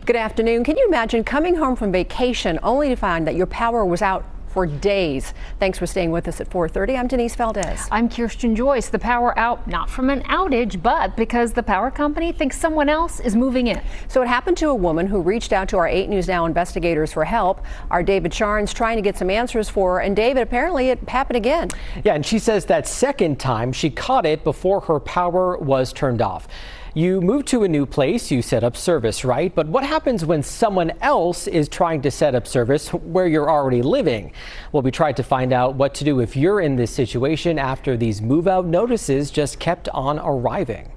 Good afternoon. Can you imagine coming home from vacation only to find that your power was out for days? Thanks for staying with us at 4:30. I'm Denise Valdez. I'm Kirsten Joyce. The power out not from an outage, but because the power company thinks someone else is moving in. So it happened to a woman who reached out to our 8 News Now investigators for help. Our David Charnes trying to get some answers for her. And David, apparently it happened again. Yeah, and she says that second time she caught it before her power was turned off. You move to a new place, you set up service, right? But what happens when someone else is trying to set up service where you're already living? Well, we tried to find out what to do if you're in this situation after these move-out notices just kept on arriving.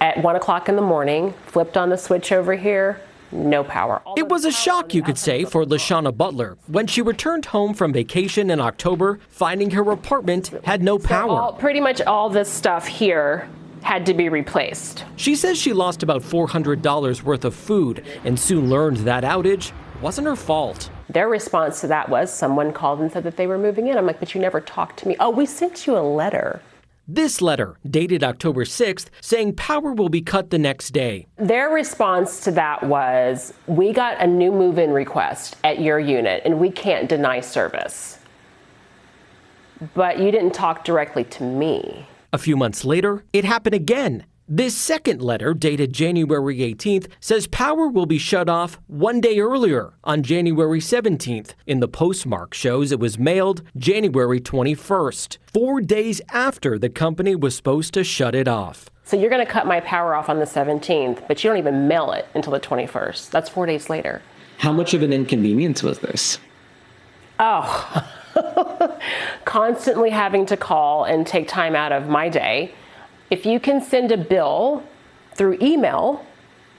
At 1 o'clock in the morning, flipped on the switch over here, no power. It was a shock, you could say, for LaShawna Butler when she returned home from vacation in October, finding her apartment had no power. Pretty much all this stuff here had to be replaced. She says she lost about $400 worth of food and soon learned that outage wasn't her fault. Their response to that was someone called and said that they were moving in. I'm like, but you never talked to me. Oh, we sent you a letter. This letter, dated October 6th, saying power will be cut the next day. Their response to that was, we got a new move-in request at your unit and we can't deny service. But you didn't talk directly to me. A few months later, it happened again. This second letter, dated January 18th, says power will be shut off one day earlier, on January 17th. And the postmark shows it was mailed January 21st, 4 days after the company was supposed to shut it off. So you're going to cut my power off on the 17th, but you don't even mail it until the 21st. That's 4 days later. How much of an inconvenience was this? Oh, constantly having to call and take time out of my day. If you can send a bill through email,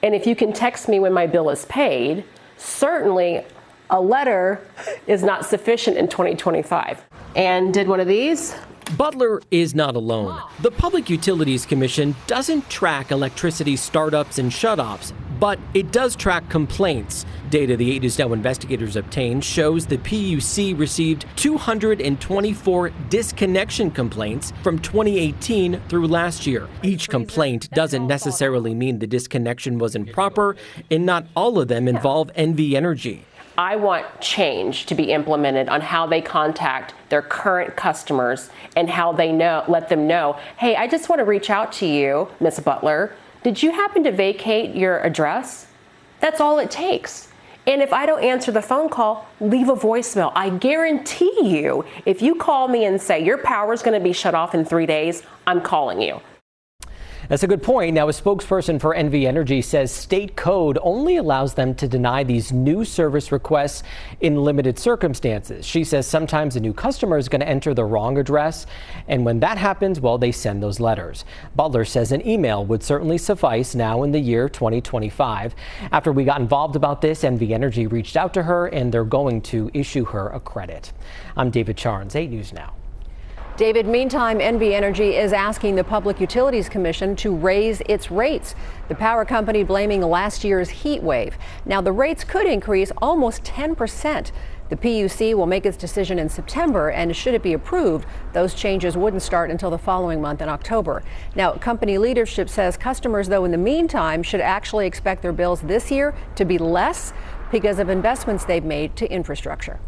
and if you can text me when my bill is paid, certainly a letter is not sufficient in 2025. And did one of these. Butler is not alone. The Public Utilities Commission doesn't track electricity startups and shutoffs, but it does track complaints. Data the 8 News Now investigators obtained shows the PUC received 224 disconnection complaints from 2018 through last year. Each complaint doesn't necessarily mean the disconnection was improper, and not all of them involve NV Energy. I want change to be implemented on how they contact their current customers and how they let them know, hey, I just want to reach out to you, Ms. Butler. Did you happen to vacate your address? That's all it takes. And if I don't answer the phone call, leave a voicemail. I guarantee you, if you call me and say your power is going to be shut off in 3 days, I'm calling you. That's a good point. Now, a spokesperson for NV Energy says state code only allows them to deny these new service requests in limited circumstances. She says sometimes a new customer is going to enter the wrong address, and when that happens, well, they send those letters. Butler says an email would certainly suffice now in the year 2025. After we got involved about this, NV Energy reached out to her, and they're going to issue her a credit. I'm David Charnes, 8 News Now. David, meantime, NV Energy is asking the Public Utilities Commission to raise its rates. The power company blaming last year's heat wave. Now, the rates could increase almost 10%. The PUC will make its decision in September, and should it be approved, those changes wouldn't start until the following month in October. Now, company leadership says customers, though, in the meantime, should actually expect their bills this year to be less because of investments they've made to infrastructure.